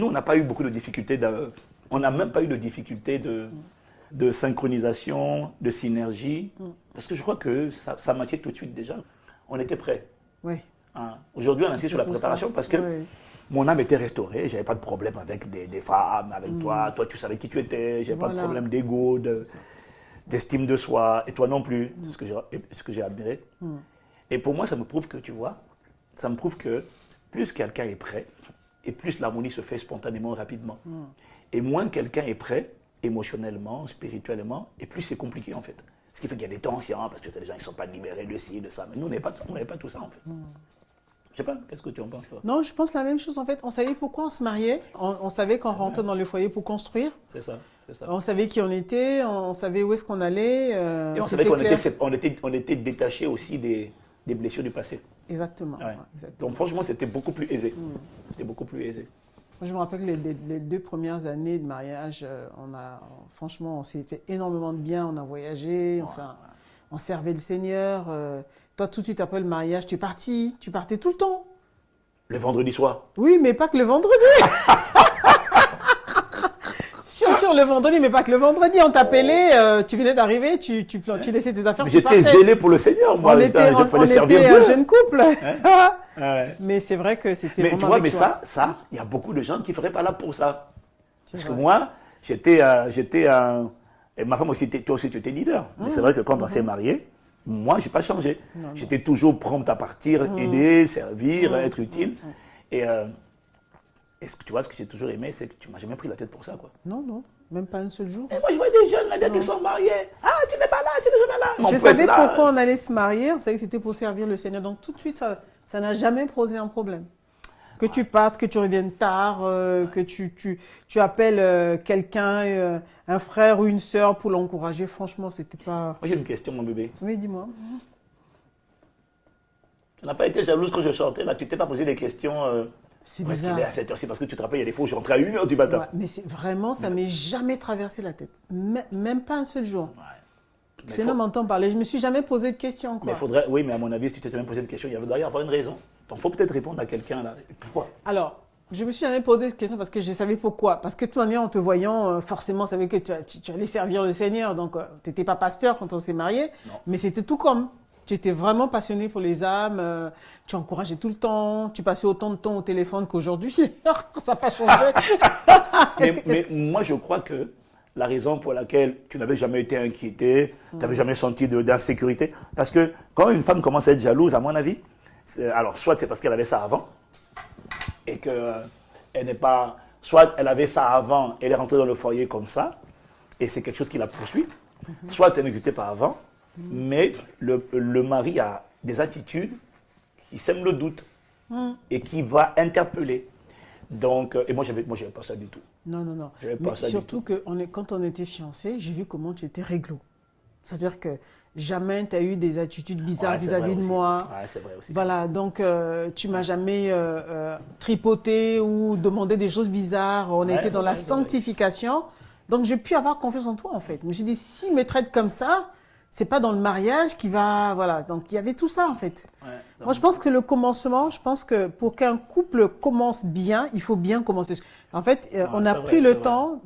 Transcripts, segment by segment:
Nous, on n'a pas eu beaucoup de difficultés, on n'a même pas eu de difficultés de synchronisation, de synergie, parce que je crois que ça matchait tout de suite déjà. On était prêts. Oui. Hein. Aujourd'hui, on insiste sur la préparation parce que mon âme était restaurée, j'avais pas de problème avec des femmes, avec toi. Toi, tu savais qui tu étais, j'avais pas de problème d'ego, d'estime de soi, et toi non plus. C'est ce que j'ai admiré. Et pour moi, ça me prouve que, tu vois, ça me prouve que plus quelqu'un est prêt, et plus l'harmonie se fait spontanément, rapidement. Et moins quelqu'un est prêt, émotionnellement, spirituellement, et plus c'est compliqué en fait. Ce qui fait qu'il y a des tensions, parce que les gens ne sont pas libérés de ci, de ça. Mais nous, on n'avait pas tout ça en fait. Je sais pas, qu'est-ce que tu en penses toi? Non, je pense la même chose en fait. On savait pourquoi on se mariait, on savait qu'on rentrait dans le foyer pour construire. C'est ça, c'est ça. On savait qui on était, on savait où est-ce qu'on allait. Et on savait qu'on était détaché aussi des blessures du passé. Exactement. Ouais. Exactement. Donc franchement, c'était beaucoup plus aisé. C'était beaucoup plus aisé. Je me rappelle que les 2 premières années de mariage, franchement, on s'est fait énormément de bien. On a voyagé, enfin, on servait le Seigneur. Toi, tout de suite après le mariage, tu partais tout le temps. Le vendredi soir? Oui, mais pas que le vendredi. Sur le vendredi, mais pas que le vendredi. On t'appelait, tu venais d'arriver, tu laissais tes affaires. J'étais zélé pour le Seigneur, moi. On était un jeune couple. Mais c'est vrai que c'était vraiment. Mais tu vois, mais ça, il y a beaucoup de gens qui ne feraient pas là pour ça. Parce que moi, et ma femme aussi, toi aussi, tu étais leader. Mais c'est vrai que quand on s'est mariés, moi, je n'ai pas changé. J'étais toujours prompt à partir, aider, servir, être utile. Et ce que tu vois, ce que j'ai toujours aimé, c'est que tu ne m'as jamais pris la tête pour ça, quoi. Non, non, même pas un seul jour. Et moi, je vois des jeunes là, qui sont mariés. Ah, tu n'es pas là, tu n'es jamais là. Je savais pourquoi on allait se marier. On savait que c'était pour servir le Seigneur. Donc, tout de suite, ça n'a jamais posé un problème. Que tu partes, que tu reviennes tard, que tu appelles quelqu'un, un frère ou une sœur pour l'encourager. Franchement, c'était pas... Moi, j'ai une question, mon bébé. Oui, dis-moi. Tu n'as pas été jalouse quand je sortais, là. Tu t'es pas posé des questions... C'est bizarre. Est à cette heure-ci, parce que tu te rappelles, il y a des fois où je rentrais à 1h du matin. Ouais, mais vraiment, ça ne m'est jamais traversé la tête. Même pas un seul jour. Ouais. Sinon, on m'entend parler. Je ne me suis jamais posé de questions. Quoi. Mais oui, mais à mon avis, si tu t'es jamais posé de questions, il doit y avoir une raison. Donc, il faut peut-être répondre à quelqu'un là. Pourquoi? Alors, je ne me suis jamais posé de questions parce que je savais pourquoi. Parce que de toute manière, en te voyant, forcément, on savait que tu allais servir le Seigneur. Donc, tu n'étais pas pasteur quand on s'est mariés, mais c'était tout comme. Tu étais vraiment passionné pour les âmes, tu encourageais tout le temps, tu passais autant de temps au téléphone qu'aujourd'hui. Ça n'a pas changé. mais moi, je crois que la raison pour laquelle tu n'avais jamais été inquiété, tu n'avais jamais senti d'insécurité, parce que quand une femme commence à être jalouse, à mon avis, alors soit c'est parce qu'elle avait ça avant, et qu'elle n'est pas... Soit elle avait ça avant, elle est rentrée dans le foyer comme ça, et c'est quelque chose qui la poursuit, soit ça n'existait pas avant, mais le mari a des attitudes qui sèment le doute et qui va interpeller. Donc, et moi, j'avais pas ça du tout. Non. Mais surtout que quand on était fiancés, j'ai vu comment tu étais réglo. C'est-à-dire que jamais tu as eu des attitudes bizarres vis-à-vis de moi. Ouais, c'est vrai aussi. Voilà, donc tu m'as jamais tripoté ou demandé des choses bizarres. On était dans la sanctification. Donc, j'ai pu avoir confiance en toi, en fait. Je me suis dit, s'il me traite comme ça, c'est pas dans le mariage qui va... Voilà, donc il y avait tout ça, en fait. Ouais, moi, je pense que le commencement, je pense que pour qu'un couple commence bien, il faut bien commencer. En fait, on a pris le temps,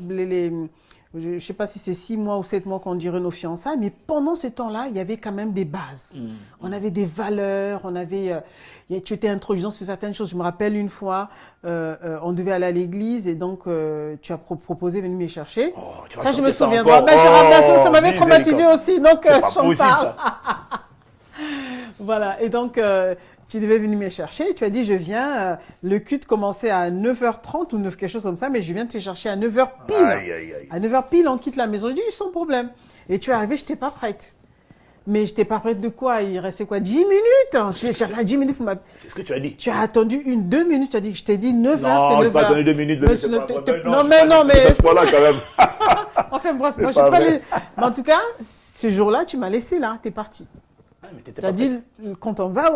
je ne sais pas si c'est 6 mois ou 7 mois qu'on dirait nos fiançailles, mais pendant ce temps-là, il y avait quand même des bases. On avait des valeurs, tu étais introduisant sur certaines choses. Je me rappelle une fois, on devait aller à l'église et donc tu as proposé de venir me chercher. Oh, ça, je me souviendrai. Ben, je rappelle, ça m'avait traumatisé aussi, donc j'en parle. Voilà, et donc tu devais venir me chercher. Tu as dit, je viens, le culte commençait à 9h30 ou quelque chose comme ça, mais je viens te chercher à 9h pile. À 9h pile, on quitte la maison. Je dis, sans problème. Et tu es arrivé, je n'étais pas prête. Mais je n'étais pas prête de quoi? Il restait quoi? 10 minutes. J'avais 10 minutes pour C'est ce que tu as dit. Tu as attendu 2 minutes. Tu as dit, je t'ai dit 9h, c'est 9h. Non, je pas donné 2 minutes. Non, mais... C'est là quand même. Enfin bref, moi je pas les... Mais en tout cas, ce jour-là, tu m'as laissé là, tu es parti. Tu as dit, quand on va,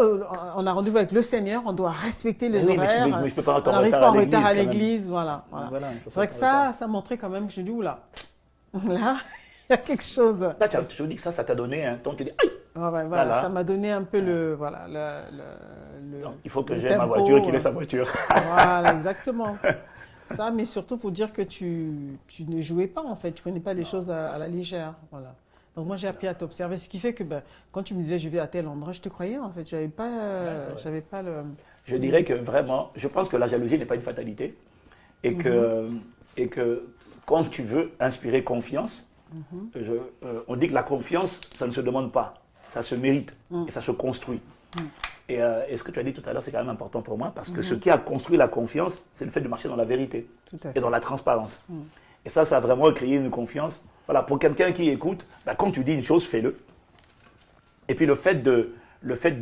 on a rendez-vous avec le Seigneur, on doit respecter les horaires. Mais je peux pas on n'arrive pas en retard à l'église, voilà. C'est vrai que ça montrait quand même que j'ai dit, oula, là, il y a quelque chose. Ça, tu as toujours dit que ça t'a donné un ton, tu dis, aïe. Ouais, voilà, ça m'a donné un peu Donc, il faut que j'aie ma voiture, qu'il ait sa voiture. Voilà, exactement. Ça, mais surtout pour dire que tu ne jouais pas, en fait. Tu ne prenais pas les choses à la légère. Voilà. Donc, moi, j'ai appris à t'observer. Ce qui fait que quand tu me disais, je vais à tel endroit, je te croyais, en fait. Je n'avais pas le... Je dirais que vraiment, je pense que la jalousie n'est pas une fatalité. Et que quand tu veux inspirer confiance, on dit que la confiance, ça ne se demande pas. Ça se mérite et ça se construit. Et ce que tu as dit tout à l'heure, c'est quand même important pour moi, parce que ce qui a construit la confiance, c'est le fait de marcher dans la vérité et dans la transparence. Et ça a vraiment créé une confiance. Voilà, pour quelqu'un qui écoute, quand tu dis une chose, fais-le. Et puis le fait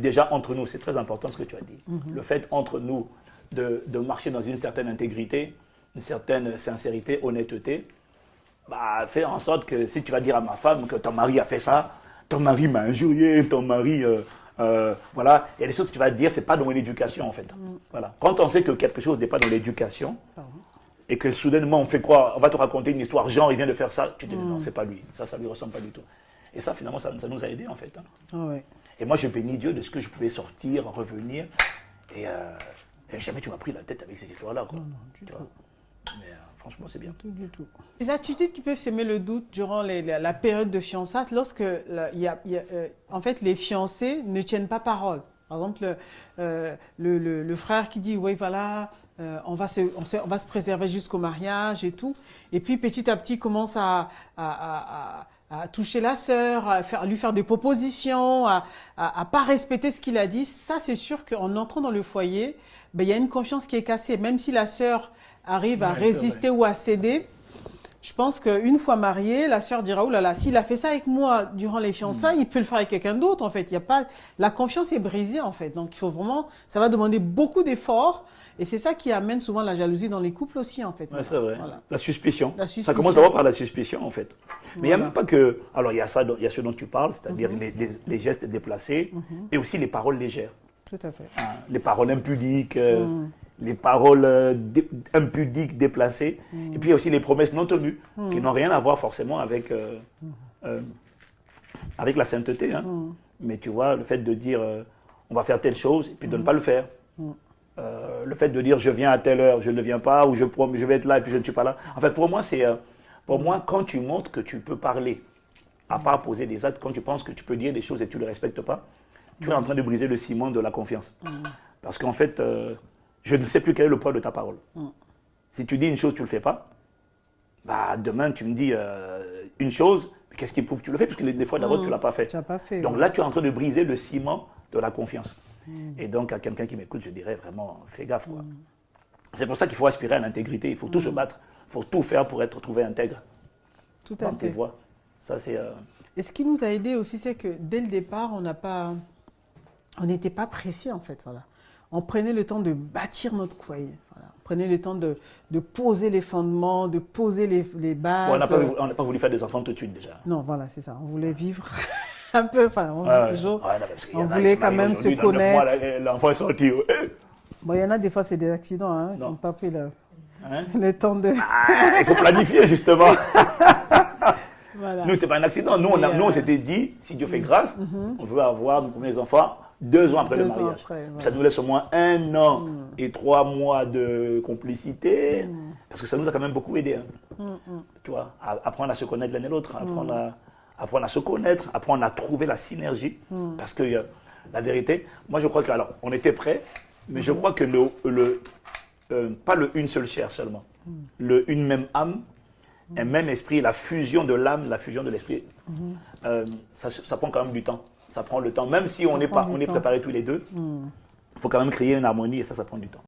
déjà entre nous, c'est très important ce que tu as dit. Le fait entre nous de marcher dans une certaine intégrité, une certaine sincérité, honnêteté, fais en sorte que si tu vas dire à ma femme que ton mari a fait ça, ton mari m'a injurié, ton mari... voilà, il y a des choses que tu vas dire, c'est pas dans l'éducation en fait. Voilà. Quand on sait que quelque chose n'est pas dans l'éducation, et que soudainement on fait quoi, on va te raconter une histoire, genre il vient de faire ça, tu te dis non, c'est pas lui, ça lui ressemble pas du tout. Et ça finalement, ça nous a aidés en fait. Et moi je bénis Dieu de ce que je pouvais sortir, revenir, et jamais tu m'as pris la tête avec ces histoires-là. Quoi. Mais franchement, c'est bien. Du tout. Les attitudes qui peuvent semer le doute durant la période de fiançailles, lorsque en fait, les fiancés ne tiennent pas parole. Par exemple, le frère qui dit, oui, voilà, on va se préserver jusqu'au mariage et tout. Et puis, petit à petit, commence à toucher la sœur, à lui faire des propositions, à pas respecter ce qu'il a dit. Ça, c'est sûr qu'en entrant dans le foyer, il y a une confiance qui est cassée. Même si la sœur arrive à résister ou à céder, je pense qu'une fois mariée, la sœur dira, oh là là, s'il a fait ça avec moi durant les fiançailles, il peut le faire avec quelqu'un d'autre, en fait. Il y a pas, la confiance est brisée, en fait. Donc, il faut vraiment, ça va demander beaucoup d'efforts. Et c'est ça qui amène souvent la jalousie dans les couples aussi, en fait. Ouais, c'est vrai. Voilà. La suspicion. Ça commence d'abord par la suspicion, en fait. Mais il n'y a même pas que... Alors, il y a ça, il y a ce dont tu parles, c'est-à-dire les gestes déplacés et aussi les paroles légères. Tout à fait. Les paroles impudiques, les paroles impudiques, déplacées. Et puis, il y a aussi les promesses non tenues, qui n'ont rien à voir forcément avec la sainteté. Mais tu vois, le fait de dire on va faire telle chose, et puis de ne pas le faire. Le fait de dire je viens à telle heure, je ne viens pas, ou je vais être là et puis je ne suis pas là. En fait, pour moi, quand tu montres que tu peux parler, à part poser des actes, quand tu penses que tu peux dire des choses et tu ne les respectes pas, tu es en train de briser le ciment de la confiance. Parce qu'en fait, je ne sais plus quel est le poids de ta parole. Si tu dis une chose, tu ne le fais pas, demain tu me dis une chose, qu'est-ce qui prouve que tu le fais? Parce que des fois d'abord tu ne l'as pas fait. Donc là, tu es en train de briser le ciment de la confiance. Et donc, à quelqu'un qui m'écoute, je dirais vraiment, fais gaffe. C'est pour ça qu'il faut aspirer à l'intégrité. Il faut tout se battre. Il faut tout faire pour être trouvé intègre. Tout à fait. Ça, c'est... Et ce qui nous a aidé aussi, c'est que dès le départ, on n'était pas pressé, en fait. Voilà. On prenait le temps de bâtir notre foyer. Voilà. On prenait le temps de poser les fondements, de poser les bases. On n'a pas voulu faire des enfants tout de suite, déjà. Non, voilà, c'est ça. On voulait vivre... un peu, enfin, on dit toujours, on voulait quand même se connaître. L'enfant est sorti. Bon, il y en a des fois, c'est des accidents, qui n'ont pas pris le temps de... il faut planifier, justement. Voilà. Nous, ce n'était pas un accident. Nous, on s'était dit, si Dieu fait grâce, on veut avoir nos premiers enfants 2 ans après le mariage. Ça nous laisse au moins 1 an et 3 mois de complicité, parce que ça nous a quand même beaucoup aidé. Tu vois, apprendre à se connaître l'un et l'autre, apprendre à se connaître, apprendre à trouver la synergie. Parce que la vérité, moi je crois que, alors, on était prêts, mais je crois que pas une seule chair seulement, une même âme, un même esprit, la fusion de l'âme, la fusion de l'esprit, ça prend quand même du temps. Ça prend le temps, même si on est préparés tous les deux, il faut quand même créer une harmonie et ça prend du temps.